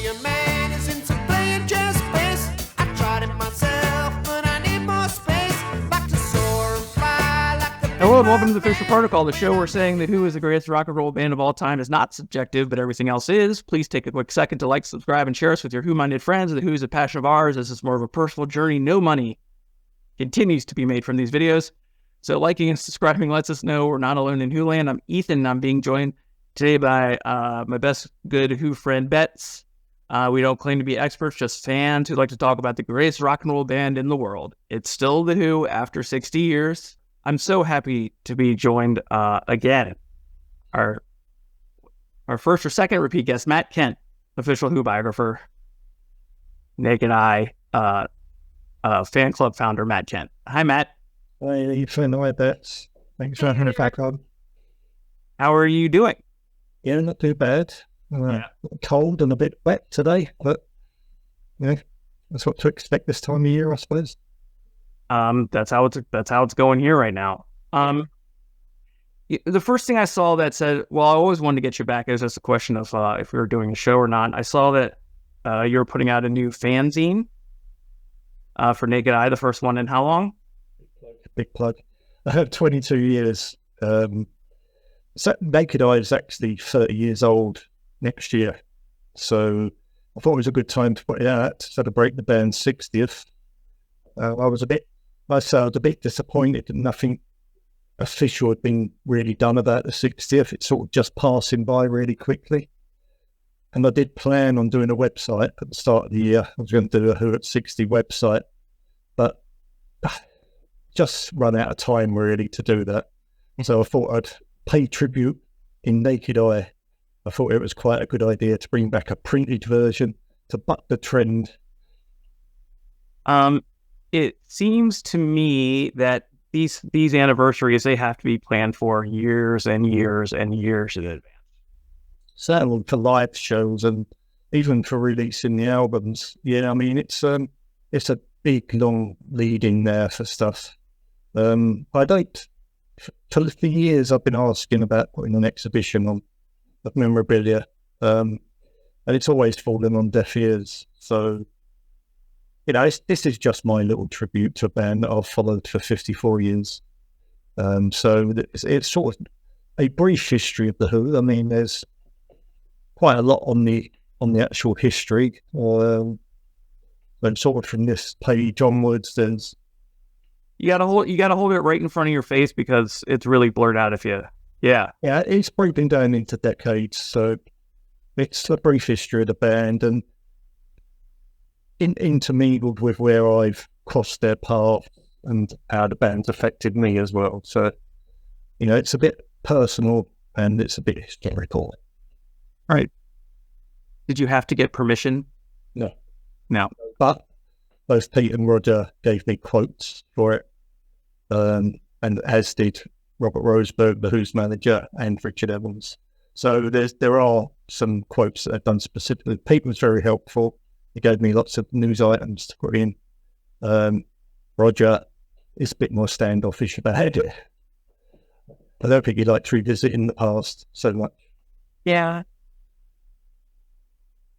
your man is into playing chess space. I tried it myself, but I need more space. Like to soar and fly like the Hello and welcome to the Official Protocol, the show where saying that who is the greatest rock and roll band of all time is not subjective, but everything else is. Please take a quick second to like, subscribe, and share us with your Who-minded friends. The Who is a passion of ours. This is more of a personal journey. No money continues to be made from these videos. So liking and subscribing lets us know we're not alone in Who land. I'm Ethan, and I'm being joined today by my best good Who friend, Betts. We don't claim to be experts, just fans who like to talk about the greatest rock and roll band in the world. It's still the Who after 60 years. I'm so happy to be joined again. Our first or second repeat guest, Matt Kent, official Who biographer, Naked Eye, fan club founder, Matt Kent. Hi, Matt. Hi, Ethan. Hi, Betts. Thanks for having me back on. How are you doing? Yeah, not too bad. Cold and a bit wet today, but that's what to expect this time of year, I suppose. That's how it's going here right now. The first thing I saw that said, well, I always wanted to get you back. It was just a question of if we were doing a show or not. I saw that you were putting out a new fanzine for Naked Eye, the first one in how long? Big plug. I have 22 years. Naked Eye is actually 30 years old next year. So I thought it was a good time to put it out to celebrate the band's 60th. I was a bit disappointed that nothing official had been really done about the 60th. It's sort of just passing by really quickly. And I did plan on doing a website at the start of the year. I was going to do a Who at 60 website, but just run out of time really to do that. So I thought I'd pay tribute in Naked Eye. I thought it was quite a good idea to bring back a printed version to buck the trend. It seems to me that these anniversaries, they have to be planned for years and years and years in advance. Certainly for live shows and even for releasing the albums. Yeah, I mean, it's a big, long lead in there for stuff. For years I've been asking about putting an exhibition on of memorabilia, and it's always fallen on deaf ears. So, this is just my little tribute to a band that I've followed for 54 years. So it's sort of a brief history of the Who. I mean, there's quite a lot on the actual history. And sort of from this page onwards, there's you gotta hold it right in front of your face because it's really blurred out if you. Yeah, it's broken down into decades. So it's a brief history of the band and intermingled with where I've crossed their path and how the band's affected me as well. So, it's a bit personal and it's a bit historical. All right. Did you have to get permission? No. But both Pete and Roger gave me quotes for it, and as did Robert Roseberg, the Who's manager, and Richard Evans. So there are some quotes that I've done specifically. Pete was very helpful. He gave me lots of news items to put in. Roger is a bit more standoffish about it. I don't think he liked to revisit in the past so much. Yeah.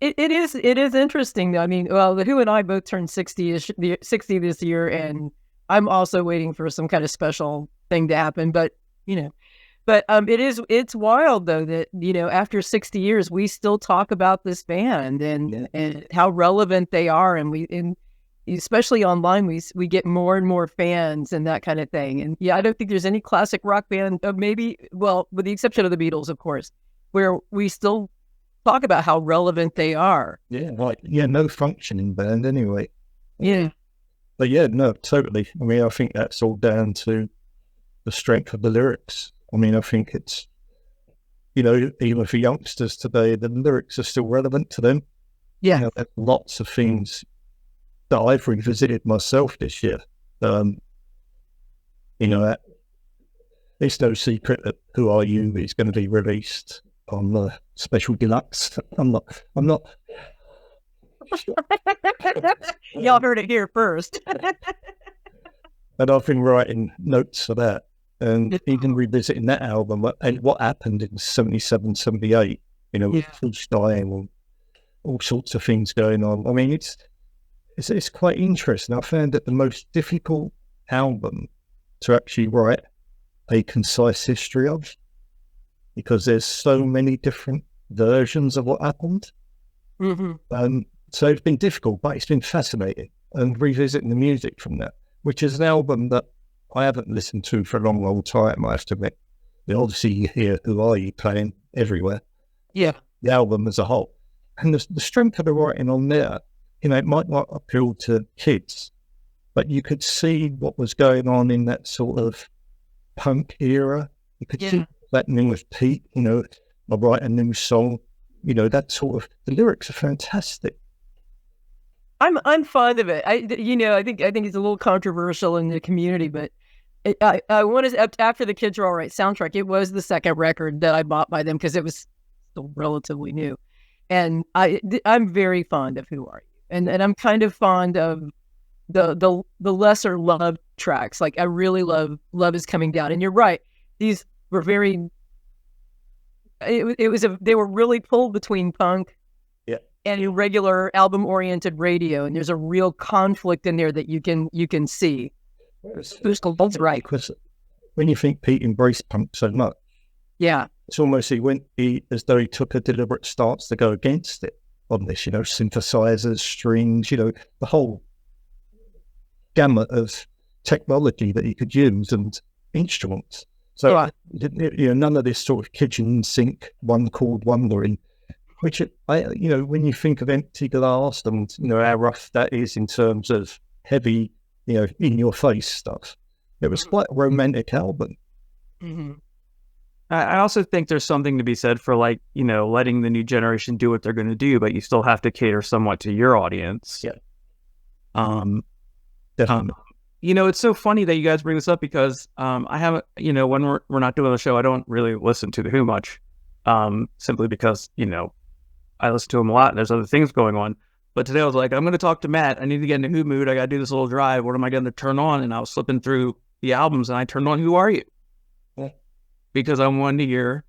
It is interesting. I mean, well, the Who and I both turned 60 this year, and I'm also waiting for some kind of special thing to happen. But it's wild though that after 60 years we still talk about this band and how relevant they are, and especially online we get more and more fans and that kind of thing. And I don't think there's any classic rock band, maybe, well, with the exception of the Beatles, of course, where we still talk about how relevant they are. No functioning band anyway. Yeah. But no, totally. I mean, I think that's all down to the strength of the lyrics. I mean, I think it's, even for youngsters today, the lyrics are still relevant to them. Yeah. There's lots of things that I've revisited myself this year. It's no secret that Who Are You is going to be released on the special deluxe. I'm not. Y'all heard it here first. And I've been writing notes for that and even revisiting that album and what happened in 77, 78, Fuchs dying all sorts of things going on. I mean, it's quite interesting. I found that the most difficult album to actually write a concise history of, because there's so many different versions of what happened. So it's been difficult, but it's been fascinating, and revisiting the music from that, which is an album that I haven't listened to for a long, long time, I have to admit. Obviously, you hear Who Are You playing everywhere. Yeah. The album as a whole. And the strength of the writing on there, it might not appeal to kids, but you could see what was going on in that sort of punk era. You could see that happening with Pete, I write a new song, that sort of, the lyrics are fantastic. I'm fond of it. I think it's a little controversial in the community, but I wanted to, after the Kids Are All Right soundtrack, it was the second record that I bought by them because it was still relatively new, and I'm very fond of Who Are You, and I'm kind of fond of the lesser loved tracks. Like I really love Love Is Coming Down, and you're right, these were very. They were really pulled between punk and irregular album-oriented radio, and there's a real conflict in there that you can see. That's right. Because when you think Pete embraced punk so much, it's almost as though he took a deliberate stance to go against it on this. Synthesizers, strings, the whole gamut of technology that he could use and instruments. So none of this sort of kitchen sink one chord wondering. Which when you think of Empty Glass and how rough that is in terms of heavy, in your face stuff, it was quite a romantic album. I also think there's something to be said for letting the new generation do what they're going to do, but you still have to cater somewhat to your audience. Definitely. It's so funny that you guys bring this up because I haven't, when we're not doing the show, I don't really listen to The Who much, simply because I listen to him a lot and there's other things going on. But today I was like, I'm going to talk to Matt. I need to get in a Who mood. I got to do this little drive. What am I going to turn on? And I was flipping through the albums and I turned on Who Are You? Because I wanted to hear,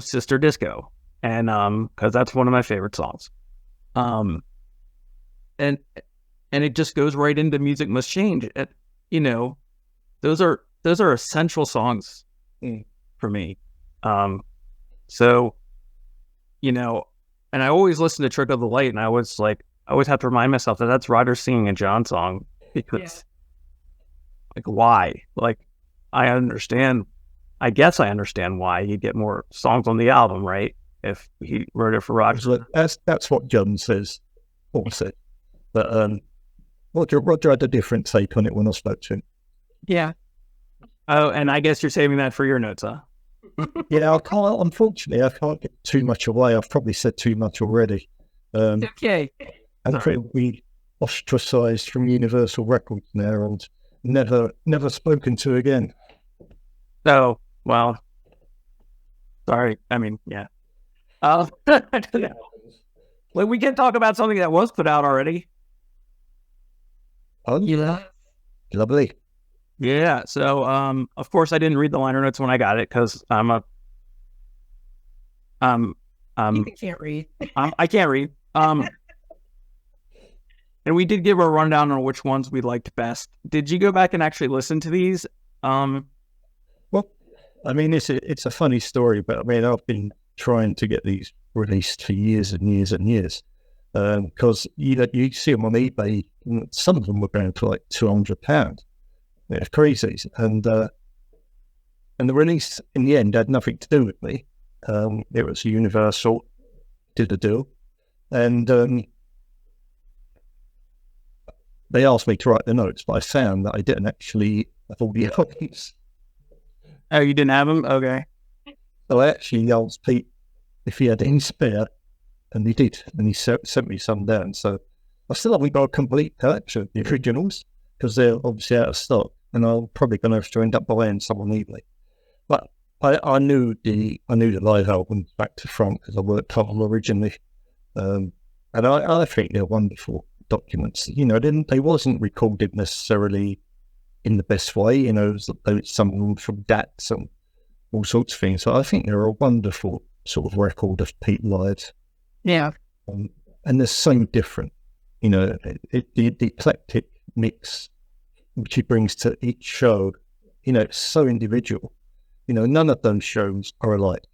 Sister Disco. And because that's one of my favorite songs. And it just goes right into Music Must Change. Those are essential songs for me. So, and I always listen to Trick of the Light, and I always have to remind myself that that's Ryder singing a John song, because why? I guess I understand why he'd get more songs on the album, right? If he wrote it for Roger. That's what John says also. But Roger had a different take on it when I spoke to him. Yeah. Oh, and I guess you're saving that for your notes, huh? Unfortunately, I can't get too much away. I've probably said too much already. Okay. And we ostracized from Universal Records now and never spoken to again. Oh, well, sorry. I mean, yeah. We can talk about something that was put out already. Oh, yeah. Lovely. Yeah, so of course I didn't read the liner notes when I got it because I'm a you can't read. I can't read. And we did give a rundown on which ones we liked best. Did you go back and actually listen to these? Well, I mean, it's a funny story, but I mean, I've been trying to get these released for years and years and years. Because you see them on eBay, and some of them were going for like £200. It's crazy, and the release in the end had nothing to do with me. It was Universal did a deal, and they asked me to write the notes, but I found that I didn't actually have all the copies. Oh, you didn't have them? Okay. So I actually asked Pete if he had any spare, and he did, and he sent me some down. So I still haven't got a complete collection of the originals because they're obviously out of stock, and I'm probably going to have to end up buying some on eBay. But I knew the live albums back to front because I worked on them originally, and I think they're wonderful documents. They wasn't recorded necessarily in the best way. Some of them from DATs and all sorts of things. So I think they're a wonderful sort of record of Pete live. Yeah. and they're so different. You know, the eclectic mix which he brings to each show, you know, it's so individual. You know, none of those shows are alike.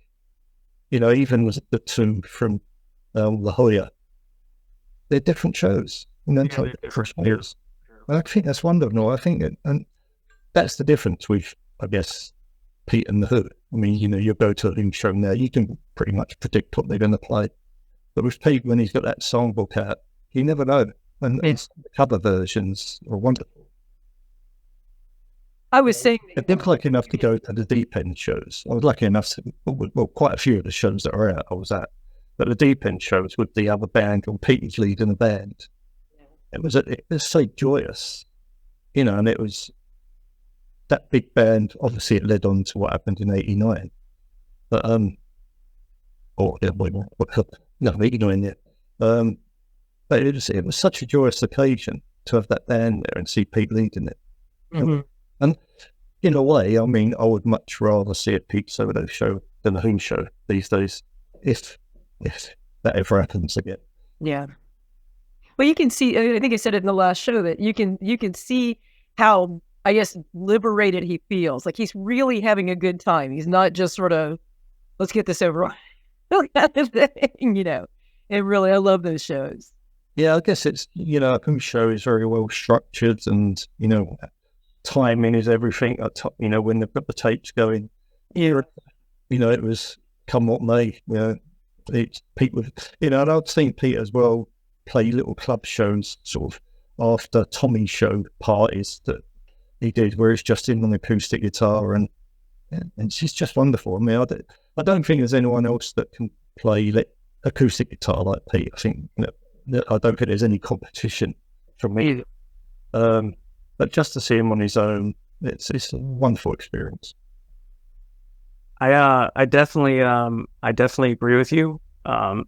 You know, even the two from La Jolla, they're different shows. You know, totally different shows. And I think that's wonderful. I think and that's the difference with, I guess, Pete and the Who. I mean, you know, you go to a Who show now, you can pretty much predict what they're going to play. But with Pete, when he's got that songbook out, you never know. And the cover versions are wonderful. I was saying I'm lucky enough to go to the Deep End shows. I was lucky enough to, well, quite a few of the shows that are out, I was at. But the Deep End shows with the other band, or Pete was leading the band. It was so joyous, you know, and it was that big band. Obviously, it led on to what happened in '89, but no, '89 yet. But it was such a joyous occasion to have that band there and see Pete leading it. Mm-hmm. And in a way, I mean, I would much rather see a Pete Solo show than a Who show these days, if that ever happens again. Yeah. Well, you can see, I think I said it in the last show, that you can see how, I guess, liberated he feels. Like he's really having a good time. He's not just sort of, let's get this over with, kind of thing, you know. And really, I love those shows. Yeah, I guess it's, you know, a Who show is very well structured, and, you know, timing is everything. You know, when they've got the tapes going, you know, it was come what may. You know, Pete was, you know, and I'd seen Pete as well play little club shows, sort of after Tommy's show parties that he did, where he's just in on the acoustic guitar, and she's just wonderful. I mean, I don't think there's anyone else that can play acoustic guitar like Pete. I think, you know, I don't think there's any competition for me. But just to see him on his own, it's a wonderful experience. I definitely agree with you, and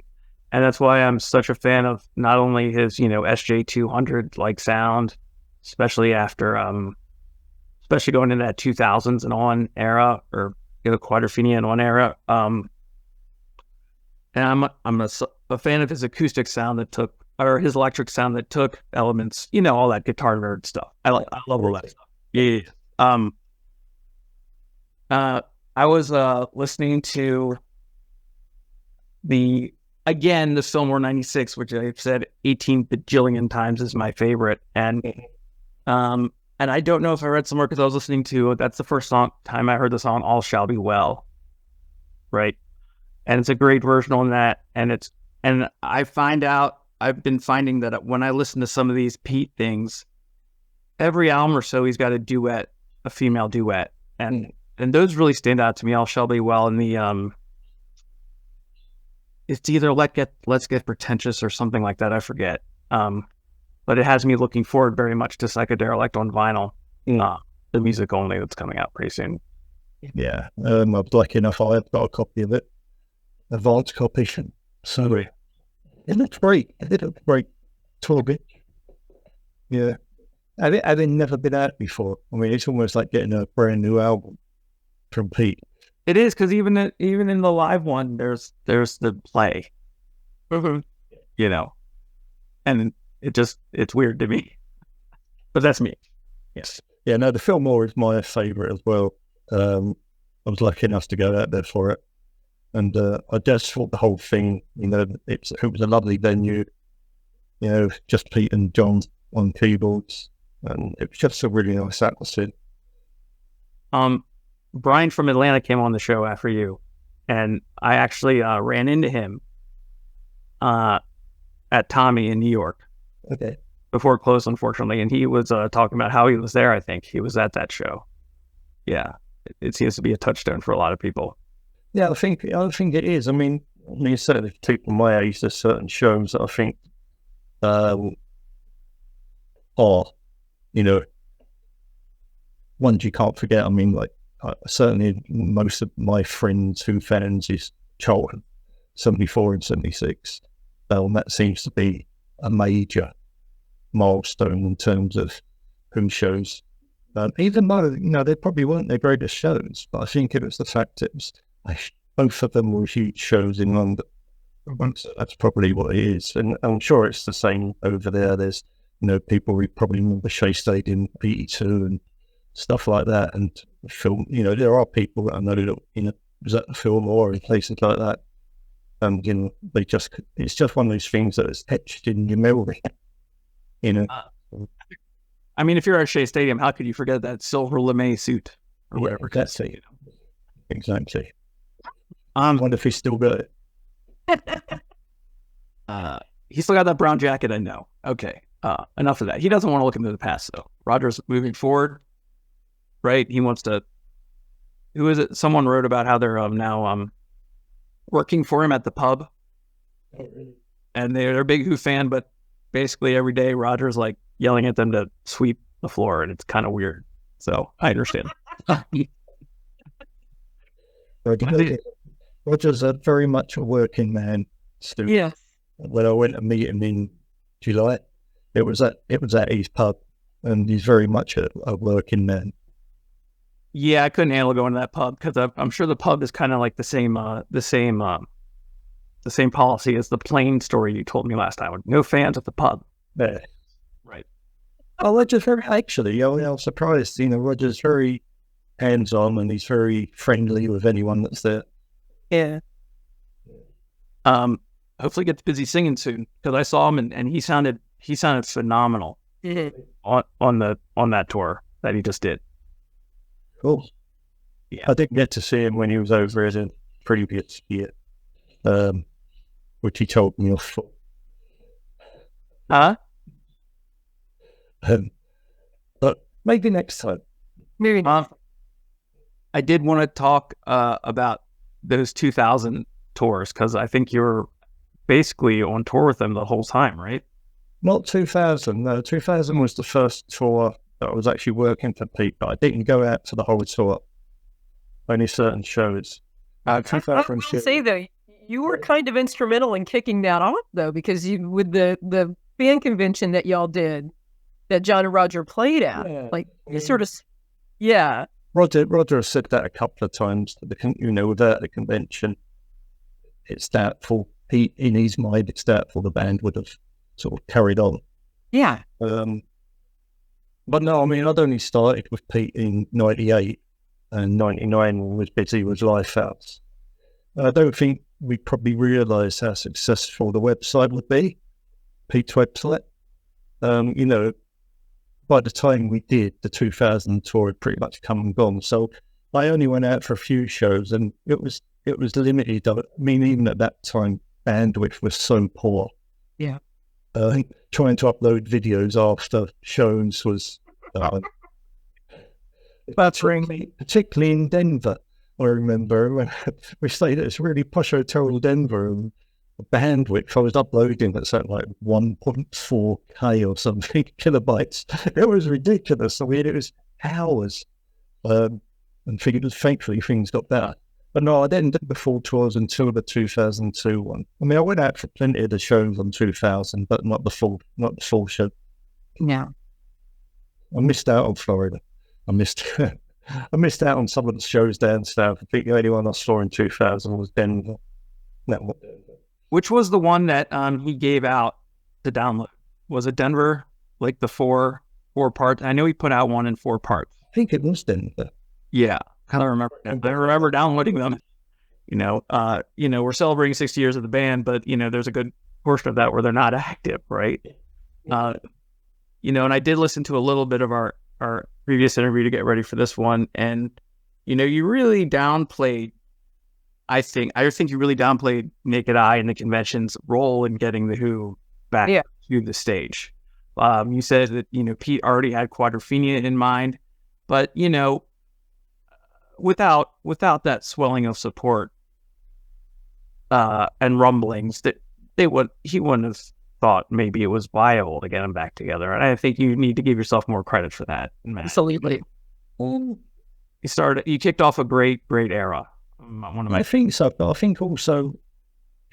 that's why I'm such a fan of not only his, you know, SJ200 like sound, especially after especially going into that 2000s and on era, or, you know, Quadrophenia and on era. And I'm a fan of his acoustic sound that took, or his electric sound that took elements, you know, all that guitar nerd stuff. I love all that stuff. Yeah. I was listening to the Fillmore 96, which I've said 18 bajillion times is my favorite. And I don't know if I read somewhere, because I was listening to, that's the first time I heard the song All Shall Be Well. Right. And it's a great version on that. And I've been finding that when I listen to some of these Pete things, every album or so he's got a female duet, and those really stand out to me. All Shall Be Well, and the it's either Let's Get Pretentious or something like that, I forget. But it has me looking forward very much to Psychedelic on vinyl, the music only, that's coming out pretty soon. Yeah, I was lucky enough, I've got a copy of it, advanced copy. So it looks great. It looks great. 12-inch. Yeah. Having never been out before. I mean, it's almost like getting a brand new album from Pete. It is, because even in the live one, there's the play. Mm-hmm. You know, and it's weird to me, but that's me. Yes. Yeah. No, the Fillmore is my favorite as well. I was lucky enough to go out there for it. And I just thought the whole thing, you know, it was a lovely venue, you know, just Pete and John on keyboards, and it was just a really nice atmosphere. Brian from Atlanta came on the show after you, and I actually ran into him at Tommy in New York. Okay. Before it closed, unfortunately, and he was talking about how he was there. I think he was at that show. Yeah, it seems to be a touchstone for a lot of people. Yeah, I think it is. I mean, certainly for people my age, there's certain shows that I think are, you know, ones you can't forget. I mean, like, certainly most of my friends who fans is Charlton, 74 and 76. That seems to be a major milestone in terms of Who shows. Even though, you know, they probably weren't their greatest shows, but I think it was the fact both of them were huge shows in London. That's probably what it is, and I'm sure it's the same over there. There's people who probably remember Shea Stadium, BT2, and stuff like that, and film. There are people that I know that was at the film or in places like that, and it's just one of those things that is etched in your memory. I mean, if you're at Shea Stadium, how could you forget that silver lame suit or whatever? That's it. Exactly. I wonder if he's still got it. He still got that brown jacket, I know. Okay. Enough of that. He doesn't want to look into the past, though. Roger's moving forward, right? He wants to. Who is it? Someone wrote about how they're now working for him at the pub, and they're a big Who fan, but basically every day Roger's like yelling at them to sweep the floor, and it's kind of weird. So I understand. Roger's very much a working man, Stu. Yes. When I went to meet him in July, it was at his pub, and he's very much a working man. Yeah, I couldn't handle going to that pub because I'm sure the pub is kind of like the same policy as the plane story you told me last time. No fans at the pub. Yeah. Right. Oh, Roger's actually, I was surprised. Roger's very hands-on, and he's very friendly with anyone that's there. Yeah. Hopefully gets busy singing soon because I saw him and he sounded phenomenal on that tour that he just did. Cool. Yeah. I didn't get to see him when he was over as a previous year, which he told me off for. Huh? But maybe next time. Maybe not. I did want to talk about those 2000 tours because I think you're basically on tour with them the whole time, right? Not 2000. No, 2000 was the first tour that I was actually working for Pete, but I didn't go out to the whole tour. Only certain shows. I will say though, you were kind of instrumental in kicking that off though, because with the fan convention that y'all did, that John and Roger played at, you sort of, yeah. Roger said that a couple of times. Without the convention, it's doubtful. In his mind, it's doubtful the band would have sort of carried on. Yeah. But no, I mean, I'd only started with Pete in 98, and 99 was busy with Lifehouse. I don't think we probably realised how successful the website would be, Pete's website. By the time we did, the 2000 tour had pretty much come and gone. So I only went out for a few shows, and it was limited. I mean, even at that time, bandwidth was so poor. Yeah. Trying to upload videos after shows was particularly in Denver. I remember when we stayed at this really posh hotel in Denver, and the bandwidth I was uploading at something like 1.4K or something kilobytes. It was ridiculous. I mean, it was hours. And thankfully things got better. But no, I didn't do the full tours until the 2002 one. I mean, I went out for plenty of the shows on 2000, but not the full show. Yeah. I missed out on Florida. I missed out on some of the shows down south. I think the only one I saw in 2000 was Denver. No. Which was the one that he gave out to download? Was it Denver? Like the four parts? I know he put out one in 4 parts. I think it was Denver. Yeah. I remember. I remember downloading them. We're celebrating 60 years of the band, but there's a good portion of that where they're not active, right? And I did listen to a little bit of our previous interview to get ready for this one, and you really downplayed. I think you really downplayed Naked Eye and the convention's role in getting the Who back to the stage. You said that Pete already had Quadrophenia in mind, but without that swelling of support and rumblings, that he wouldn't have thought maybe it was viable to get them back together. And I think you need to give yourself more credit for that, Matt. Absolutely. You kicked off a great era. I think so, but I think also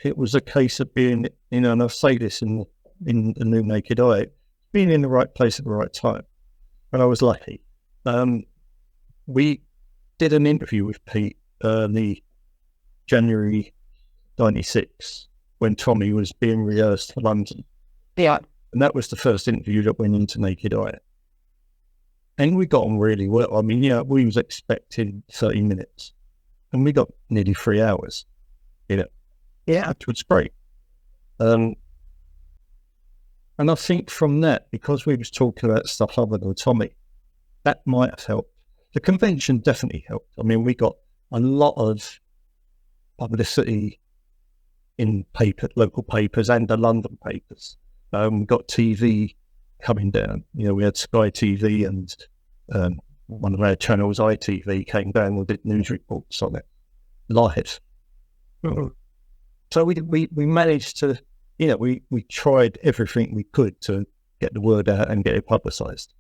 it was a case of being, and I say this in the new Naked Eye, being in the right place at the right time. And I was lucky. We did an interview with Pete early January 96, when Tommy was being rehearsed for London. Yeah. And that was the first interview that went into Naked Eye. And we got on really well. I mean, yeah, we was expecting 30 minutes. And we got nearly 3 hours. Yeah. Which was great. And I think from that, because we was talking about stuff other than Tommy, that might have helped. The convention definitely helped. I mean, we got a lot of publicity in local papers and the London papers. We got TV coming down. We had Sky TV and one of our channels, ITV, came down and did news reports on it live. Mm-hmm. So we managed to, we tried everything we could to get the word out and get it publicised.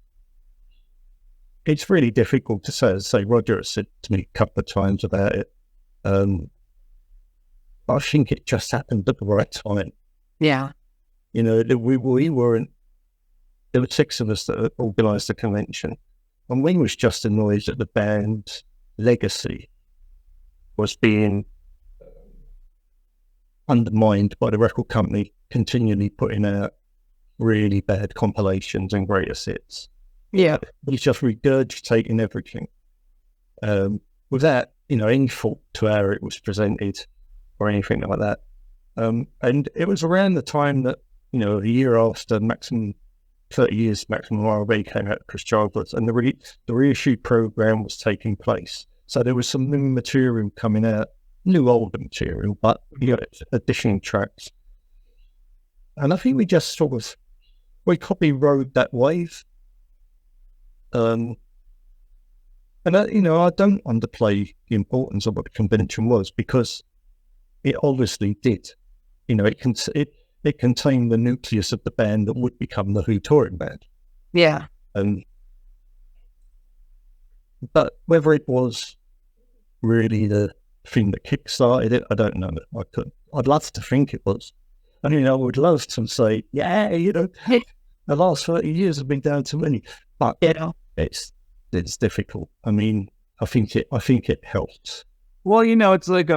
It's really difficult to say. As I say, Roger has said to me a couple of times about it. But I think it just happened at the right time. Yeah. We weren't, there were 6 of us that organised the convention. And we was just annoyed that the band's legacy was being undermined by the record company continually putting out really bad compilations and greatest hits. Yeah. He's just regurgitating everything without, any thought to how it was presented or anything like that. And it was around the time that, a year after 30 years Maximum RB came out of Chris Childress, and the reissue program was taking place. So there was some new material coming out, new older material, but additional tracks. And I think we just we copy rode that wave. And I don't underplay the importance of what the convention was, because it obviously did. It contained the nucleus of the band that would become the Who touring band. Yeah. But whether it was really the thing that kick-started it, I don't know. I'd love to think it was. And, I would love to say, the last 30 years have been down to many. But it's difficult. I mean, I think it helps. Well, it's like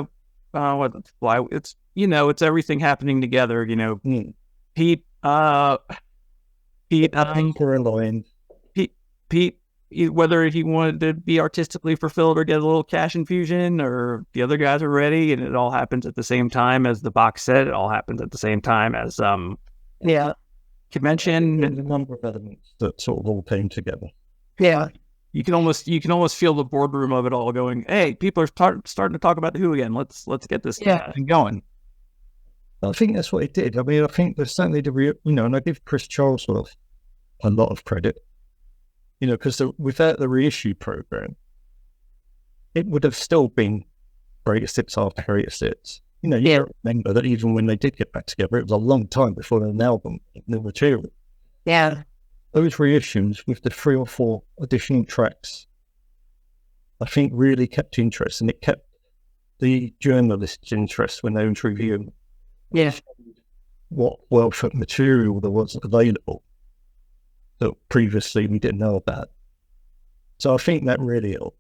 it's everything happening together. Pete, Pete, whether he wanted to be artistically fulfilled or get a little cash infusion, or the other guys are ready, and it all happens at the same time as the box set. It all happens at the same time as convention. There's a number of elements that sort of all came together. Yeah. You can almost feel the boardroom of it all going, hey, people are starting to talk about the Who again. Let's get this thing going. I think that's what it did. I mean, I think there's certainly and I give Chris Charlesworth a lot of credit, because without the reissue program, it would have still been greatest hits after greatest hits. You remember that even when they did get back together, it was a long time before an album, new material. Yeah. Those reissues with the 3 or 4 additional tracks, I think really kept interest, and it kept the journalists' interest when they were reviewing. Yeah. What wealth of material there was available that previously we didn't know about. So I think that really helped.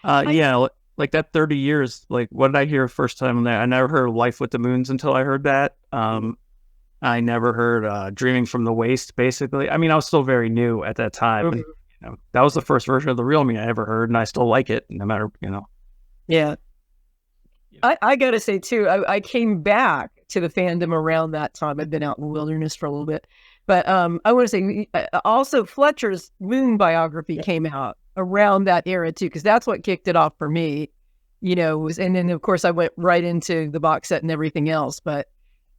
Like that 30 years, like what did I hear first time on that? I never heard Life with the Moons until I heard that. I never heard Dreaming from the Waste, basically. I mean, I was still very new at that time. Mm-hmm. And, that was the first version of The Real Me I ever heard, and I still like it, no matter, Yeah. I got to say, too, I came back to the fandom around that time. I'd been out in the wilderness for a little bit. But I want to say, also, Fletcher's Moon biography came out around that era, too, because that's what kicked it off for me, and then, of course, I went right into the box set and everything else. But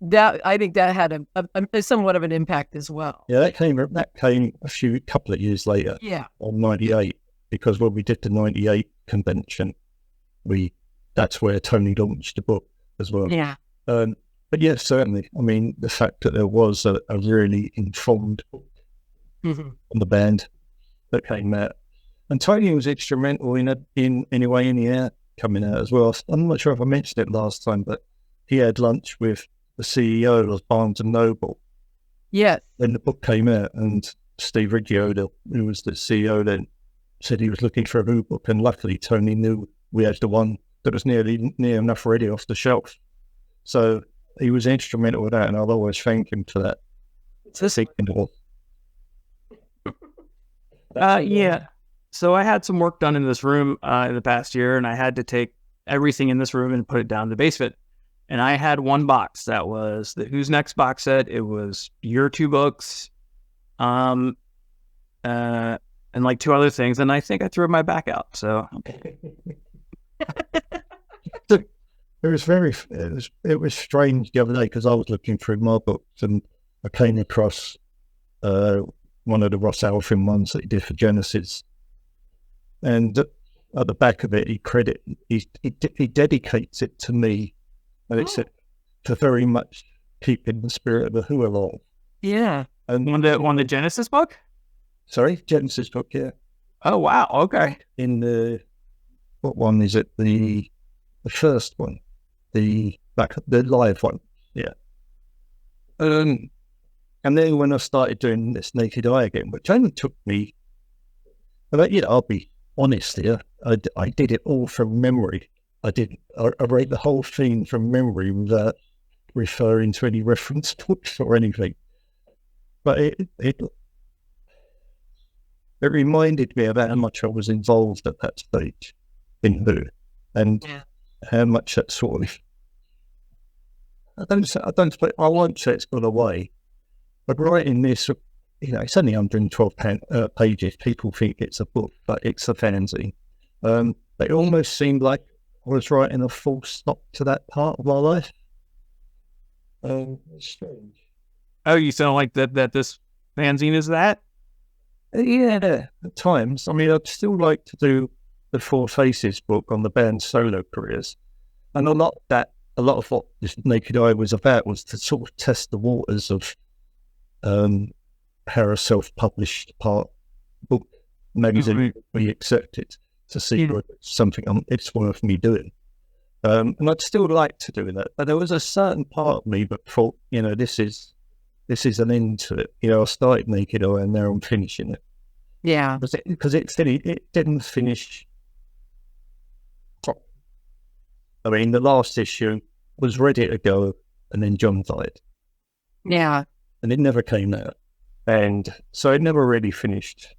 I think that had a somewhat of an impact as well. Yeah, that came a couple of years later. Yeah. On 98, because when we did the 98 convention, that's where Tony launched the book as well. Yeah. But yes, certainly. I mean, the fact that there was a really informed book on the band that came out, and Tony was instrumental in the air coming out as well. I'm not sure if I mentioned it last time, but he had lunch with the CEO of Barnes and Noble. Yes. Then the book came out, and Steve Riggioda, who was the CEO then, said he was looking for a Who book, and luckily Tony knew we had the one that was near enough ready off the shelf. So he was instrumental with that, and I'll always thank him for that. It's this Signal. yeah. So I had some work done in this room in the past year, and I had to take everything in this room and put it down in the basement. And I had one box that was the Who's Next box set. It was your 2 books, and like 2 other things. And I think I threw my back out. So it was strange the other day because I was looking through my books and I came across one of the Ross Alfin ones that he did for Genesis, and at the back of it he dedicates it to me, and it said to very much keeping the spirit of the Who alive. Yeah. And on the Genesis book. Sorry, Genesis book, yeah. Oh wow, okay. In the what one is it? The first one, the live one, yeah. And then when I started doing this Naked Eye again, which only took me, I'll be honest here, I did it all from memory. I wrote the whole thing from memory without referring to any reference books or anything. But it reminded me of how much I was involved at that stage in Who, and how much that sort of, I won't say it's gone away, but writing this, it's only 112 pages. People think it's a book, but it's a fanzine. It almost seemed like I was writing a full stop to that part of my life. It's strange. Oh, you sound like that this fanzine is that? Yeah, at times. I mean, I'd still like to do the Four Faces book on the band's solo careers. And a lot of what this Naked Eye was about was to sort of test the waters of how a self-published book magazine we accepted to see whether it's something it's worth me doing. And I'd still like to do that. But there was a certain part of me that thought, this is an end to it. I started Naked Eye and now I'm finishing it. Yeah. Because it didn't finish. I mean, the last issue was ready to go and then John died. Yeah. And it never came out. And so it never really finished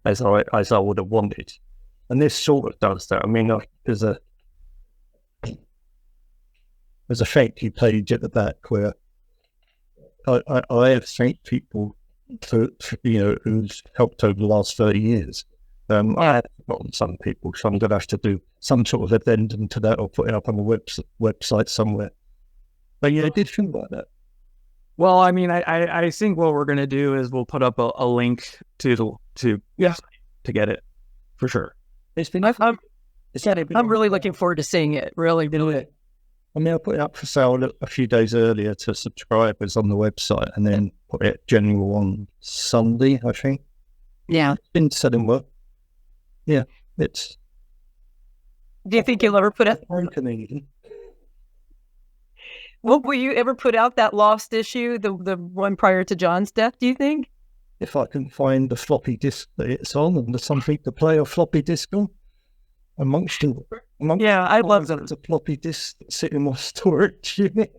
as I would have wanted. And this sort of does that. I mean, there's a thank you page at the back where I have thanked people for who's helped over the last 30 years. I have forgotten some people, so I'm going to have to do some sort of addendum to that or put it up on a website somewhere. But yeah, I did feel like that. Well, I mean, I think what we're going to do is we'll put up a link to get it for sure. I'm really looking forward to seeing it. Really, really. I mean, I put it up for sale a few days earlier to subscribers on the website, and then put it general on Sunday, I think. Yeah. It's been selling well. Yeah, it's. Do you think you'll ever put out? Well, will you ever put out that lost issue, the one prior to John's death? Do you think? If I can find the floppy disk that it's on and there's something to play a floppy disk on, amongst I love that. It's a floppy disk sitting in my storage unit.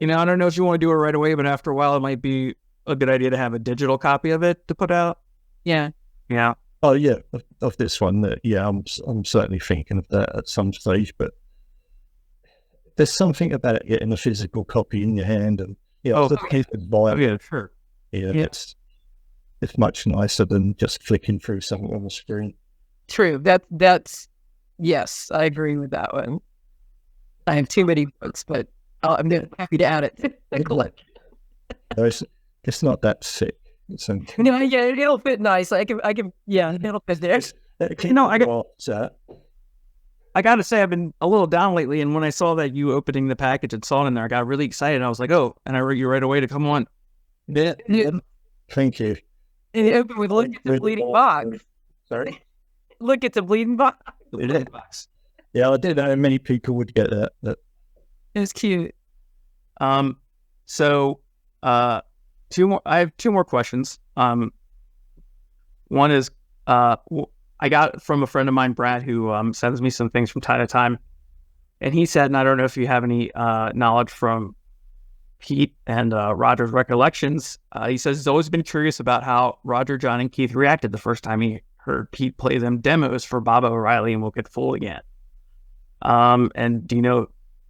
I don't know if you want to do it right away, but after a while, it might be a good idea to have a digital copy of it to put out. Yeah. Yeah. Oh yeah, of this one. I'm certainly thinking of that at some stage, but there's something about getting a physical copy in your hand, and yeah, sure. Yeah, it's much nicer than just flicking through something on the screen. True. That's yes, I agree with that one. I have too many books, but I'm happy to add it. No, it's not that thick. It'll fit nice. I can. It'll fit there. I got to say, I've been a little down lately, and when I saw that you opening the package and saw it in there, I got really excited. I was like, oh, and I wrote you right away to come on. Yeah. Thank you. And you open with look at the bleeding box. Sorry? Look at the bleeding box. Yeah, I didn't know many people would get that. It was cute. So, I have 2 more questions. One is, I got it from a friend of mine, Brad, who sends me some things from time to time. And he said, and I don't know if you have any knowledge from Pete and Roger's recollections, he says he's always been curious about how Roger, John, and Keith reacted the first time he heard Pete play them demos for Bob O'Reilly and We'll Get Full Again. And do you know,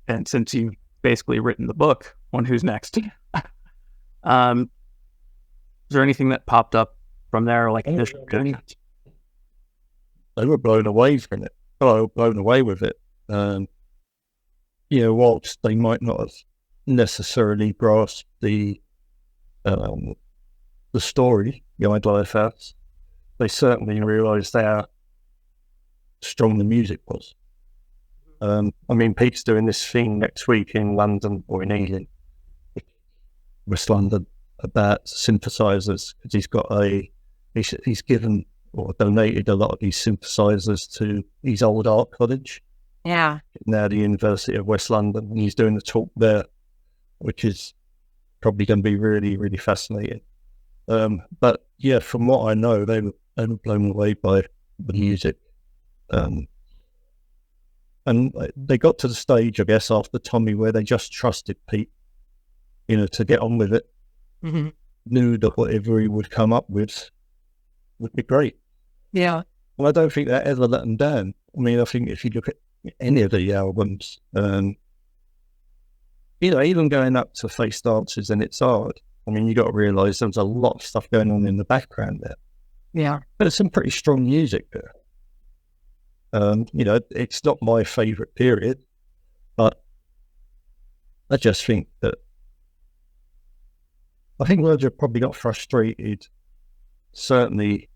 and since you've basically written the book on Who's Next, is there anything that popped up from there, like initial? They were blown away from it. Blown away with it. Whilst they might not have necessarily grasped the story behind Lifehouse, they certainly realised how strong the music was. Pete's doing this thing next week in London or in England, West London, about synthesizers, because he's given or donated a lot of these synthesizers to his old art college. Yeah. Now the University of West London, and he's doing the talk there, which is probably going to be really, really fascinating. But yeah, from what I know, they were blown away by the music. And they got to the stage, I guess, after Tommy, where they just trusted Pete, to get on with it. Mm-hmm. Knew that whatever he would come up with would be great. Yeah. Well, I don't think that ever let them down. I think if you look at any of the albums, even going up to Face Dances and It's Hard, you got to realise there's a lot of stuff going on in the background there. Yeah. But it's some pretty strong music there. It's not my favourite period, but I just think that Roger probably got frustrated, certainly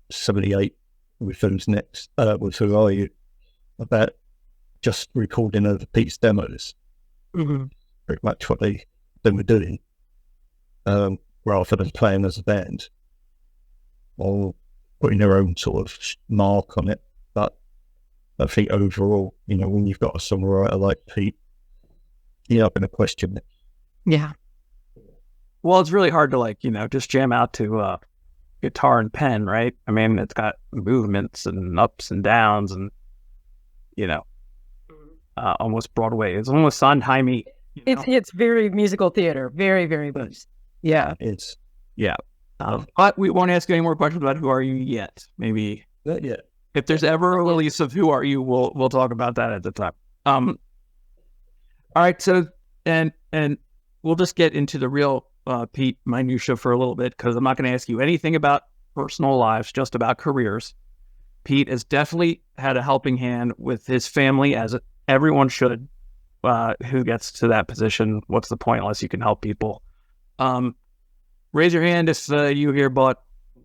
78 with Who's Next, with Who Are You, about just recording over Pete's demos. Mm-hmm. Pretty much what they were doing, rather than playing as a band or putting their own sort of mark on it. But I think overall, when you've got a songwriter like Pete, you're not going to question it. Yeah. Well, it's really hard to just jam out to guitar and pen, right? It's got movements and ups and downs and, almost Broadway. It's almost Sondheim-y. It's very musical theater. Very, very much. Yeah. But we won't ask you any more questions about Who Are You yet. Maybe Not yet. if there's ever a release of Who Are You, we'll talk about that at the time. All right. So, and we'll just get into the real Pete minutia for a little bit, because I'm not going to ask you anything about personal lives, just about careers. Pete has definitely had a helping hand with his family, as everyone should. Who gets to that position? What's the point unless you can help people? Raise your hand if you here bought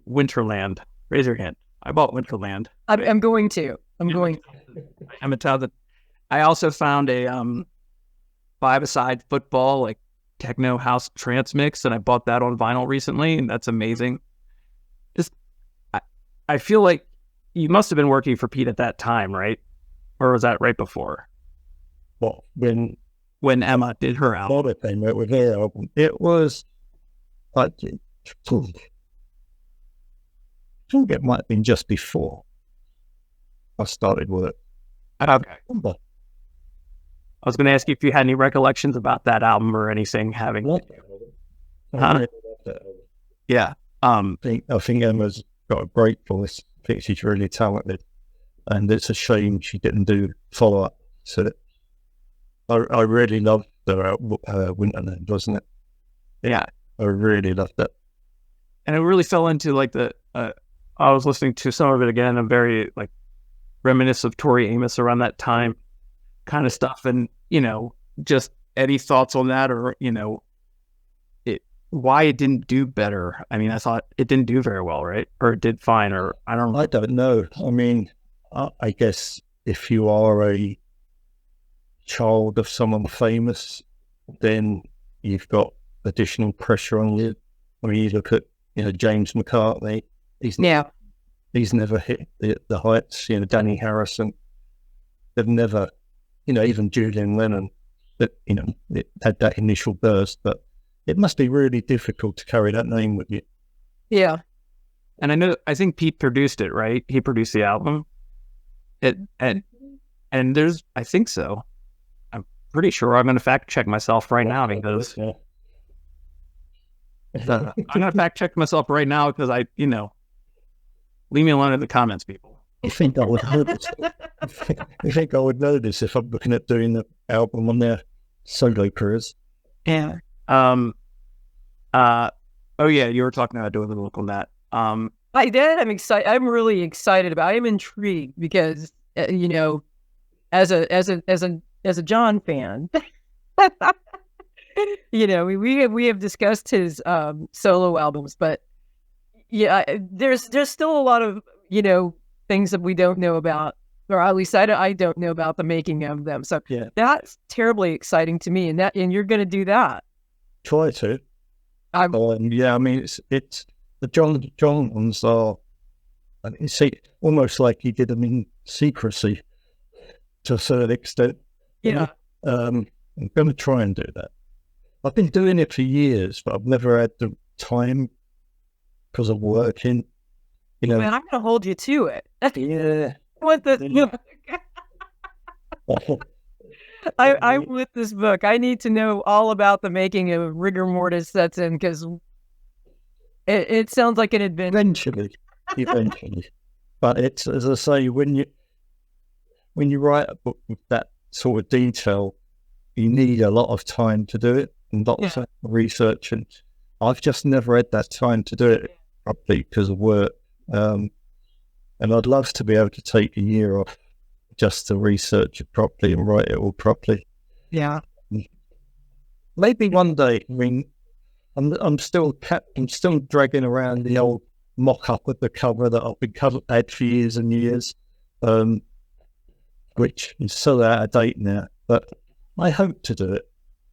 Winterland. Raise your hand. I bought Winterland. I'm going to. I'm a child that I also found a five-a-side football, techno house trance mix, and I bought that on vinyl recently, and that's amazing. I feel like you must have been working for Pete at that time, right? Or was that right before? Well, when Emma did her album? Bobby came out with her album, it was, I think it might have been just before I started with it. Okay. I was going to ask you if you had any recollections about that album or anything having. Yeah. I think Emma's got a great voice. I think she's really talented, and it's a shame she didn't do follow up. So I really loved the Winterland, wasn't it? Yeah, I really loved it, and it really fell into I was listening to some of it again. I'm very reminiscent of Tori Amos around that time, kind of stuff, and just any thoughts on that, or why it didn't do better. I thought it didn't do very well, right? Or it did fine, or I don't know. I guess if you are a child of someone famous, then you've got additional pressure on you. You look at James McCartney. He's never hit the heights. Danny Harrison. They've never, even Julian Lennon. That it had that initial burst, but it must be really difficult to carry that name with you. Yeah. And I think Pete produced it, right? He produced the album. And And I think so. I'm pretty sure. I'm going to fact check myself right now because Yeah. I'm going to fact check myself right now because leave me alone in the comments, people. You think I would know this? You think I would know this if I'm looking at doing the album on their solo careers? Yeah. Oh yeah, you were talking about doing the look on that. I did. I'm excited. I'm really excited about. I am intrigued because as a John fan, we have discussed his solo albums, but yeah, there's still a lot of things that we don't know about, or at least I don't know about the making of them. So Yeah. that's terribly exciting to me, and you're going to do that. Try to. Yeah, I mean, it's the John ones are, you see, almost like he did them in secrecy to a certain extent. Yeah. I'm going to try and do that. I've been doing it for years, but I've never had the time because of working. Man, I'm going to hold you to it. Yeah. What the? I'm with this book. I need to know all about the making of Rigor Mortis sets in because it sounds like an adventure. Eventually. But it's, as I say, when you write a book with that sort of detail, you need a lot of time to do it and lots of research. And I've just never had that time to do it properly because of work. And I'd love to be able to take a year off just to research it properly and write it all properly. Yeah. Maybe one day. I mean, I'm still dragging around the old mock-up of the cover that I've been had for years and years, which is so out of date now. But I hope to do it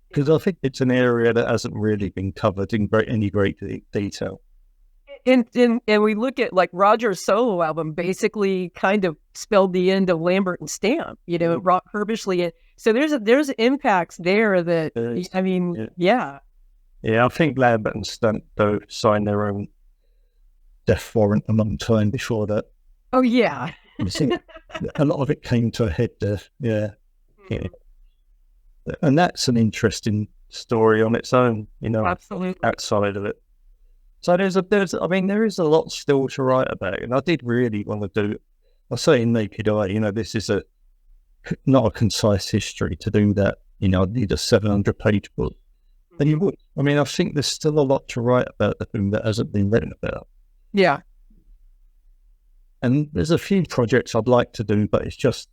because I think it's an area that hasn't really been covered in any great detail. And we look at like Roger's solo album basically kind of spelled the end of Lambert and Stamp, Rock Herbishley. So there's impacts there that, I mean, yeah. Yeah, I think Lambert and Stamp though signed their own death warrant a long time before that. Oh yeah. You see, a lot of it came to a head there. Yeah. And that's an interesting story on its own, Absolutely. outside of it. So there is a lot still to write about, and I did really want to do. I say in Naked Eye, this is not a concise history to do that. I'd need a 700-page book, and you would. I mean, I think there's still a lot to write about the thing that hasn't been written about. Yeah. And there's a few projects I'd like to do, but it's just,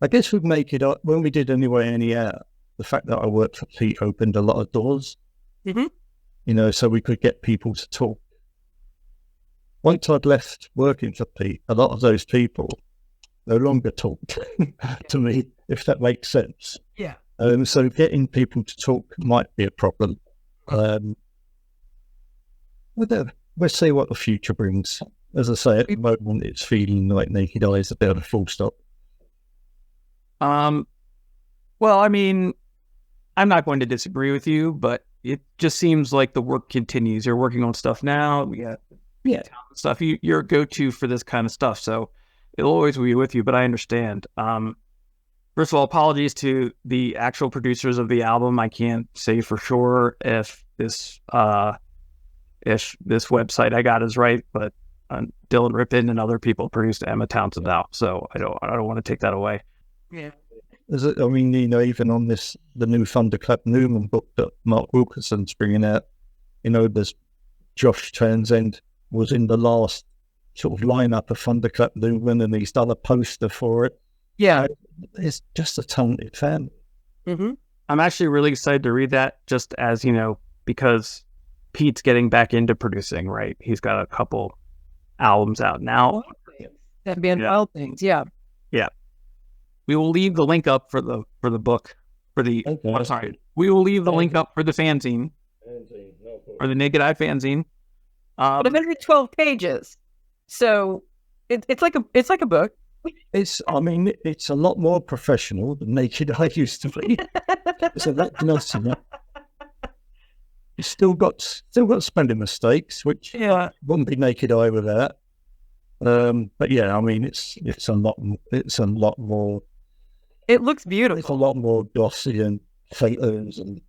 I guess we'd make it up when we did Anyway Anyhow. The fact that I worked for Pete opened a lot of doors, so we could get people to talk. Once I'd left working for Pete, a lot of those people no longer talked to me, if that makes sense. Yeah. So getting people to talk might be a problem. We'll see what the future brings. As I say, at the moment, it's feeling like Naked Eye is a bit of a full stop. Well, I mean, I'm not going to disagree with you, but it just seems like the work continues. You're working on stuff now. We got stuff. You're a go-to for this kind of stuff, so it'll always be with you. But I understand. First of all, apologies to the actual producers of the album. I can't say for sure if this website I got is right, but Dylan Rippin and other people produced Emma Townsend out, so I don't want to take that away. Yeah. Even on the new Thunderclap Newman book that Mark Wilkinson's bringing out, there's Josh Townsend was in the last sort of lineup of Thunderclap Newman, and he's done a poster for it. Yeah. It's just a talented family. Mm-hmm. I'm actually really excited to read that, just as, because Pete's getting back into producing, right? He's got a couple albums out now. That band Wild Things, yeah. Yeah. We will leave the link up for the book, we will leave the link up for the fanzine, or the Naked Eye fanzine. But it's only 12 pages, so it's like a book. It's a lot more professional than Naked Eye used to be. So that's nothing. It's still got spelling mistakes, which wouldn't be Naked Eye without. But yeah, I mean, it's a lot more. It looks It's beautiful. a lot more glossy and photos, and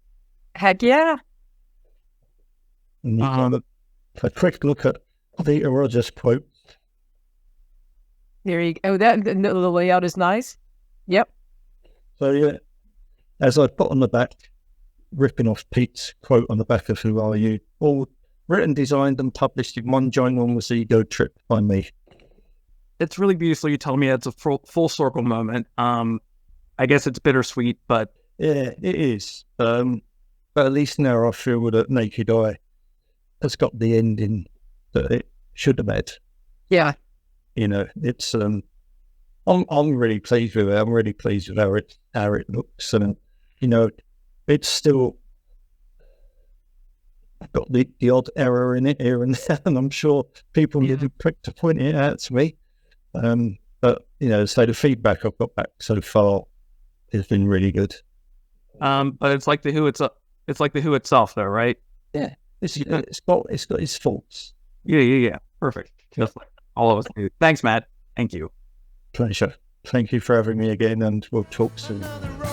Heck yeah. you kind of a quick look at Peter Rogers' quote. There you go. Oh, the layout is nice. Yep. So yeah, as I put on the back, ripping off Pete's quote on the back of "Who Are You?" All written, designed, and published in one ginormous ego trip by me. It's really beautiful. You tell me it's a full circle moment. I guess it's bittersweet, but Yeah, it is. But at least now I feel that Naked Eye has got the ending that it should have had. Yeah. You know, it's I'm really pleased with it. I'm really pleased with how it looks, and you know, it's still got the odd error in it here and there, and I'm sure people will be quick to point it out to me. But you know, so the feedback I've got back so far has been really good. but it's like the Who itself, though, right? Yeah, it's got its faults. Yeah. Perfect. Just like all of us do. Thanks, Matt. Thank you. Pleasure. Thank you for having me again, and we'll talk soon. Another